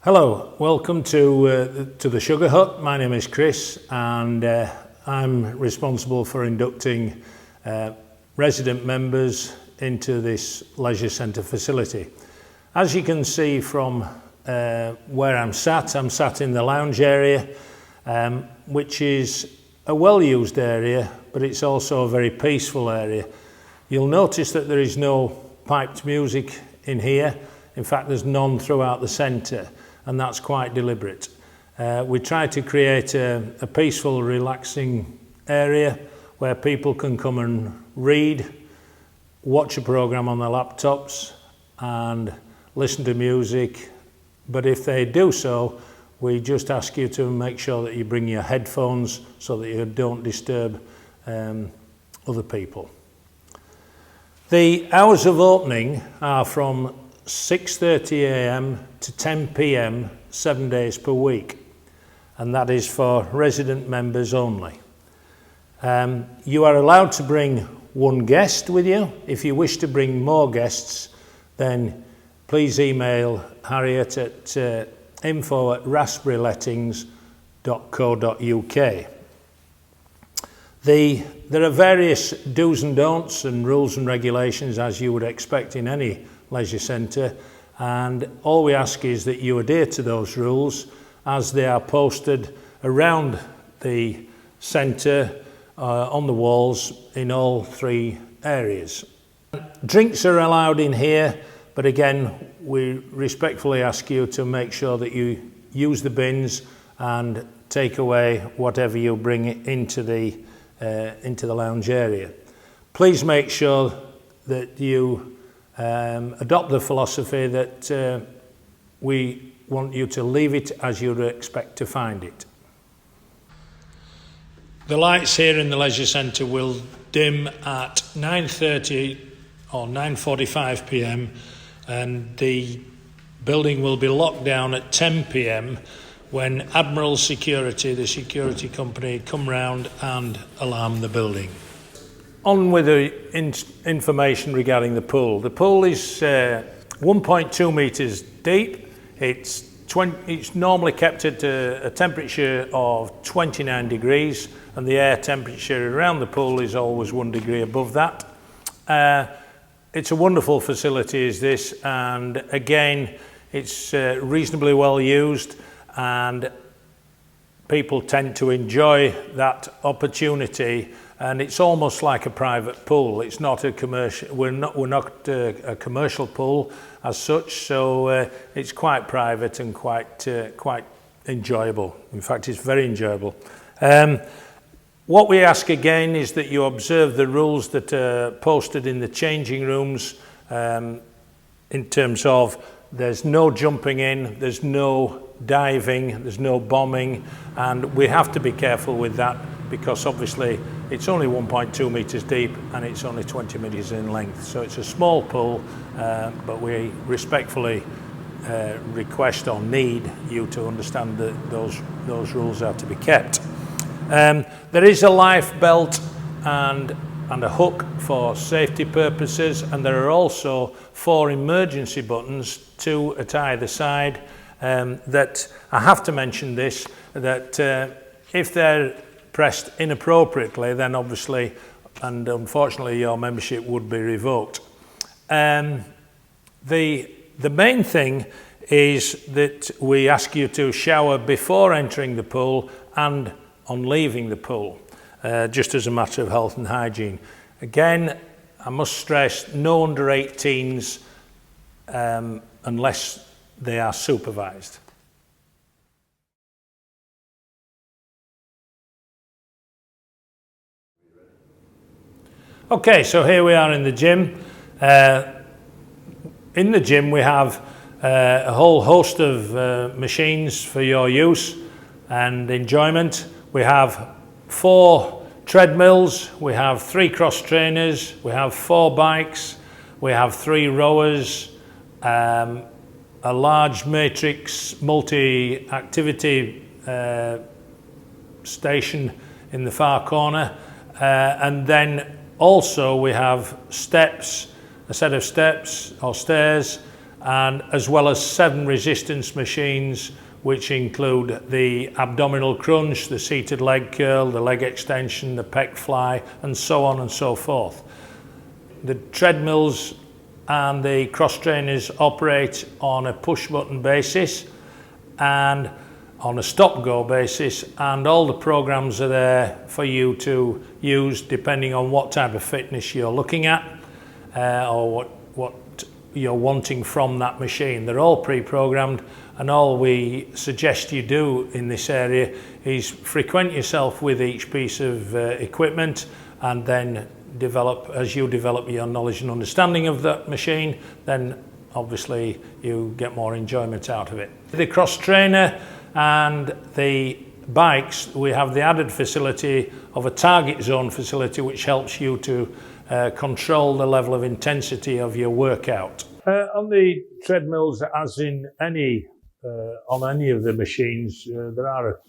Hello, welcome to the Sugar Hut. My name is Chris and I'm responsible for inducting resident members into this leisure centre facility. As you can see from where I'm sat in the lounge area, which is a well-used area, but it's also a very peaceful area. You'll notice that there is no piped music in here. In fact, there's none throughout the centre, and that's quite deliberate. We try to create a peaceful, relaxing area where people can come and read, watch a programme on their laptops and listen to music. But if they do so, we just ask you to make sure that you bring your headphones so that you don't disturb other people. The hours of opening are from 6:30 a.m. to 10 p.m. 7 days per week, and that is for resident members only. You are allowed to bring one guest with you. If you wish to bring more guests, then please email Harriet at info@raspberrylettings.co.uk. There are various do's and don'ts and rules and regulations, as you would expect in any leisure centre, and all we ask is that you adhere to those rules as they are posted around the centre on the walls in all three areas. Drinks are allowed in here, but again we respectfully ask you to make sure that you use the bins and take away whatever you bring into the lounge area. Please make sure that you adopt the philosophy that we want you to leave it as you'd expect to find it. The lights here in the leisure centre will dim at 9:30 or 9:45 p.m. and the building will be locked down at 10 p.m. when Admiral Security, the security company, come round and alarm the building. On with the information regarding the pool. The pool is 1.2 metres deep. It's normally kept at a temperature of 29 degrees, and the air temperature around the pool is always 1 degree above that. It's a wonderful facility, is this, and again, it's reasonably well used, and people tend to enjoy that opportunity. And it's almost like a private pool. It's not a commercial. We're not a commercial pool as such. So it's quite private and quite enjoyable. In fact, it's very enjoyable. What we ask again is that you observe the rules that are posted in the changing rooms. In terms of there's no jumping in, there's no diving, there's no bombing, and we have to be careful with that because obviously it's only 1.2 metres deep and it's only 20 metres in length. So it's a small pool, but we respectfully request or need you to understand that those rules are to be kept. There is a life belt and a hook for safety purposes, and there are also 4 emergency buttons, 2 at either side, that I have to mention this, that if they're pressed inappropriately, then obviously and unfortunately your membership would be revoked. The main thing is that we ask you to shower before entering the pool and on leaving the pool, just as a matter of health and hygiene. Again, I must stress, no under 18s unless they are supervised. Okay, so here we are in the gym. In the gym we have a whole host of machines for your use and enjoyment. We have 4 treadmills, we have 3 cross trainers, we have 4 bikes, we have 3 rowers, a large matrix multi-activity station in the far corner, and then also we have steps, a set of steps or stairs, and as well as 7 resistance machines, which include the abdominal crunch, the seated leg curl, the leg extension, the pec fly, and so on and so forth. The treadmills and the cross trainers operate on a push button basis and on a stop-go basis, and all the programs are there for you to use depending on what type of fitness you're looking at or what you're wanting from that machine. They're all pre-programmed, and all we suggest you do in this area is frequent yourself with each piece of equipment, and then as you develop your knowledge and understanding of that machine, then obviously you get more enjoyment out of it. The cross trainer and the bikes, we have the added facility of a target zone facility, which helps you to control the level of intensity of your workout. On the treadmills, as in on any of the machines, there are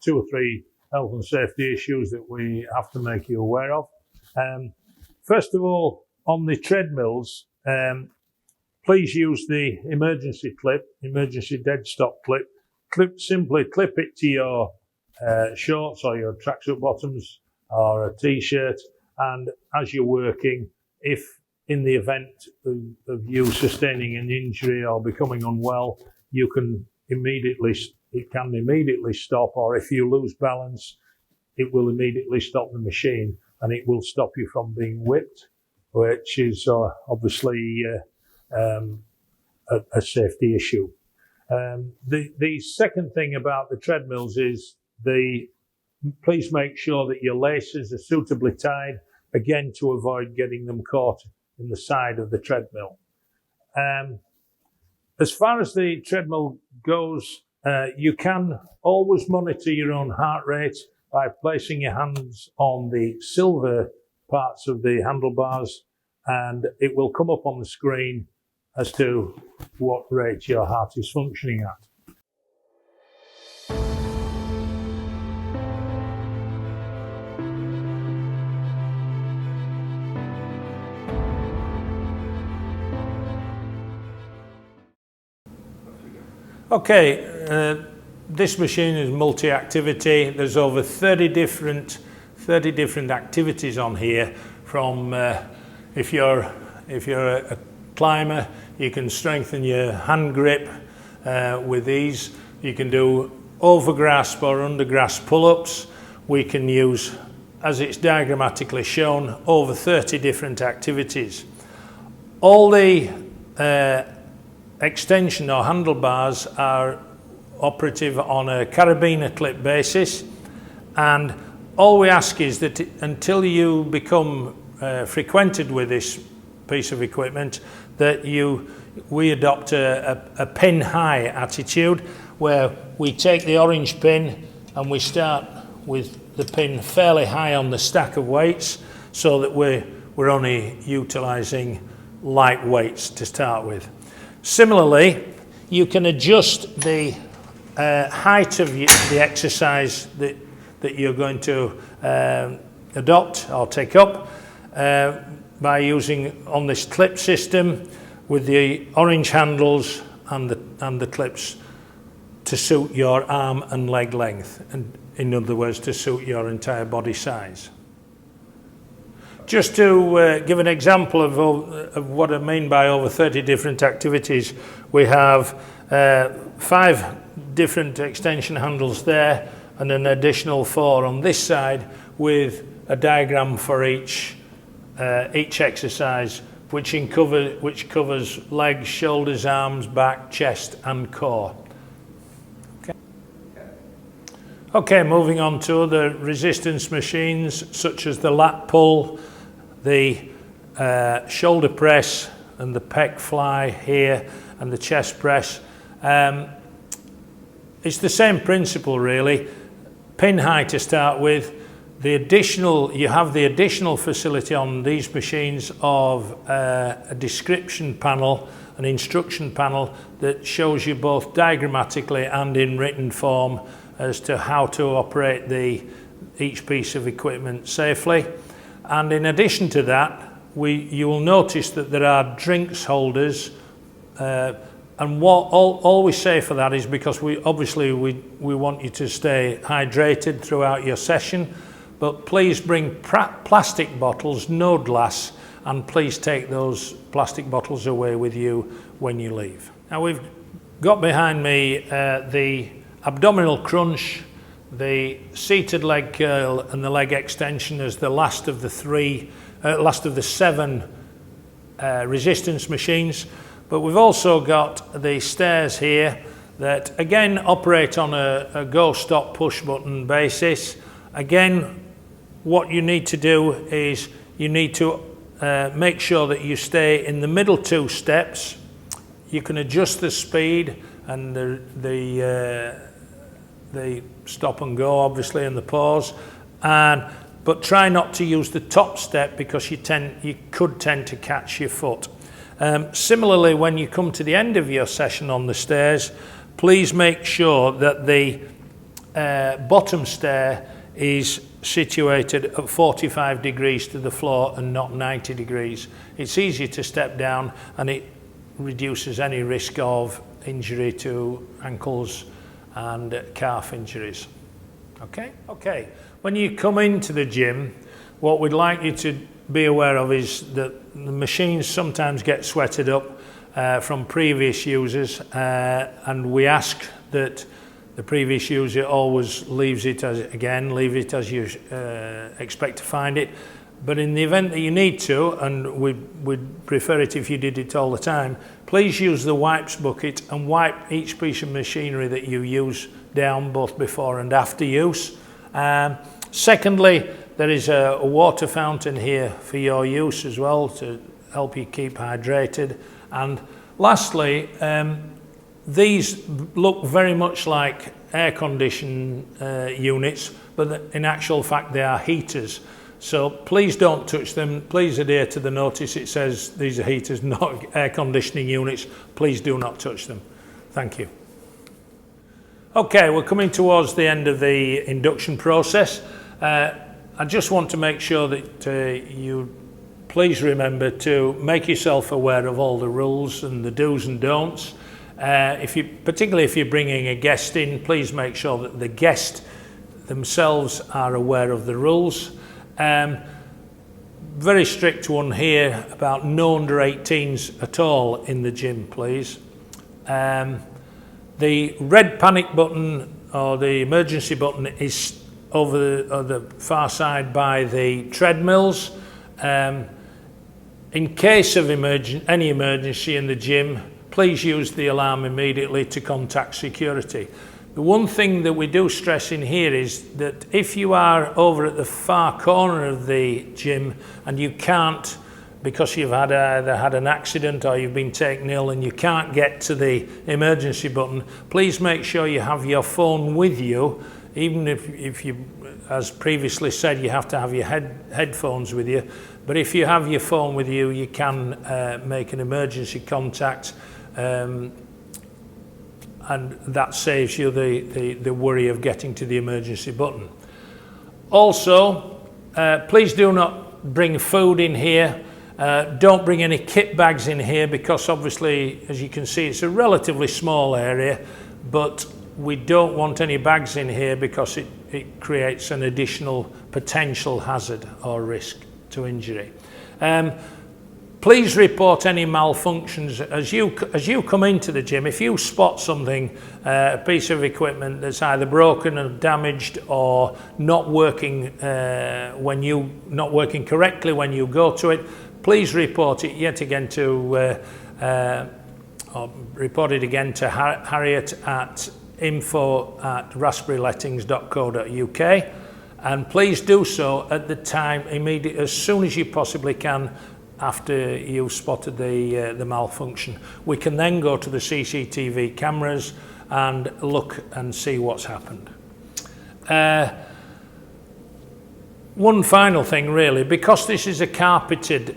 2 or 3 health and safety issues that we have to make you aware of. First of all, on the treadmills, please use the emergency clip, emergency dead stop clip. Simply clip it to your shorts or your tracksuit bottoms or a t-shirt, and as you're working, if in the event of you sustaining an injury or becoming unwell, it can immediately stop, or if you lose balance, it will immediately stop the machine, and it will stop you from being whipped, which is obviously a safety issue. The second thing about the treadmills is please make sure that your laces are suitably tied, again to avoid getting them caught in the side of the treadmill. As far as the treadmill goes, you can always monitor your own heart rate by placing your hands on the silver parts of the handlebars, and it will come up on the screen as to what rate your heart is functioning at. Okay, this machine is multi-activity. There's over 30 different activities on here. From if you're a climber, you can strengthen your hand grip with these. You can do overgrasp or undergrasp pull-ups. We can use, as it's diagrammatically shown, over 30 different activities. All the extension or handlebars are operative on a carabiner clip basis, and all we ask is that until you become frequented with this piece of equipment, that we adopt a pin high attitude, where we take the orange pin and we start with the pin fairly high on the stack of weights, so that we're only utilizing light weights to start with. Similarly, you can adjust the height of the exercise that you're going to adopt or take up by using on this clip system with the orange handles and the clips to suit your arm and leg length, and in other words, to suit your entire body size. Just to give an example of what I mean by over 30 different activities, we have 5 different extension handles there and an additional 4 on this side, with a diagram for each exercise, which covers legs, shoulders, arms, back, chest and core. Okay, moving on to other resistance machines such as the lat pull, the shoulder press and the pec fly here, and the chest press. It's the same principle really. Pin high to start with. You have the additional facility on these machines of a description panel, an instruction panel that shows you both diagrammatically and in written form as to how to operate each piece of equipment safely. And in addition to that, you will notice that there are drinks holders And what all we say for that is because we want you to stay hydrated throughout your session, but please bring plastic bottles, no glass, and please take those plastic bottles away with you when you leave. Now we've got behind me the abdominal crunch, the seated leg curl and the leg extension as the last of the seven resistance machines. But we've also got the stairs here that again operate on a go, stop, push button basis. Again, what you need to do is you need to make sure that you stay in the middle two steps. You can adjust the speed and the stop and go, obviously, and the pause, but try not to use the top step because you could tend to catch your foot. Similarly, when you come to the end of your session on the stairs, please make sure that the bottom stair is situated at 45 degrees to the floor and not 90 degrees. It's easier to step down and it reduces any risk of injury to ankles and calf injuries. Okay. When you come into the gym, what we'd like you to be aware of is that the machines sometimes get sweated up from previous users, and we ask that the previous user always leave it as you expect to find it. But in the event that you need to, and we'd prefer it if you did it all the time, please use the wipes bucket and wipe each piece of machinery that you use down both before and after use. Secondly, there is a water fountain here for your use as well to help you keep hydrated. And lastly, these look very much like air conditioning units, but in actual fact they are heaters. So please don't touch them. Please adhere to the notice. It says these are heaters, not air conditioning units. Please do not touch them. Thank you. Okay, we're coming towards the end of the induction process. I just want to make sure that you please remember to make yourself aware of all the rules and the do's and don'ts. Particularly if you're bringing a guest in, please make sure that the guest themselves are aware of the rules. Very strict one here about no under 18s at all in the gym, please. The red panic button or the emergency button is over the far side by the treadmills. In case of any emergency in the gym, please use the alarm immediately to contact security. The one thing that we do stress in here is that if you are over at the far corner of the gym and you can't, because you've either had an accident or you've been taken ill and you can't get to the emergency button, please make sure you have your phone with you. Even if you, as previously said, you have to have your headphones with you. But if you have your phone with you, you can make an emergency contact, and that saves you the worry of getting to the emergency button. Also, please do not bring food in here. Don't bring any kit bags in here because obviously, as you can see, it's a relatively small area, but we don't want any bags in here because it creates an additional potential hazard or risk to injury. Please report any malfunctions as you come into the gym. If you spot something, a piece of equipment that's either broken or damaged or not working correctly when you go to it, please report it yet again to Harriet at info@raspberrylettings.co.uk, and please do so at the time immediately, as soon as you possibly can after you've spotted the malfunction. We can then go to the CCTV cameras and look and see what's happened. One final thing really, because this is a carpeted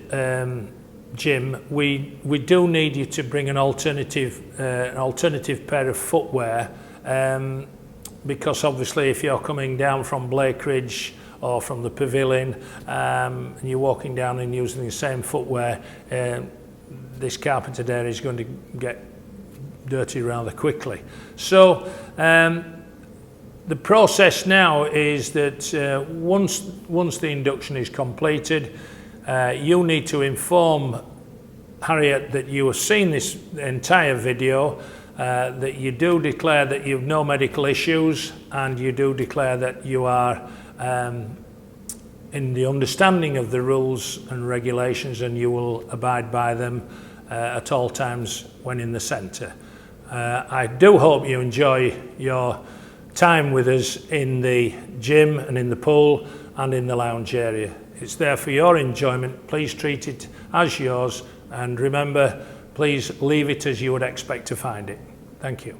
gym, we do need you to bring an alternative pair of footwear, because obviously if you're coming down from Blakeridge or from the pavilion and you're walking down and using the same footwear, this carpeted area is going to get dirty rather quickly. So the process now is that once the induction is completed, you need to inform Harriet that you have seen this entire video, that you do declare that you have no medical issues, and you do declare that you are in the understanding of the rules and regulations, and you will abide by them at all times when in the centre. I do hope you enjoy your time with us in the gym and in the pool and in the lounge area. It's there for your enjoyment. Please treat it as yours, and remember, please leave it as you would expect to find it. Thank you.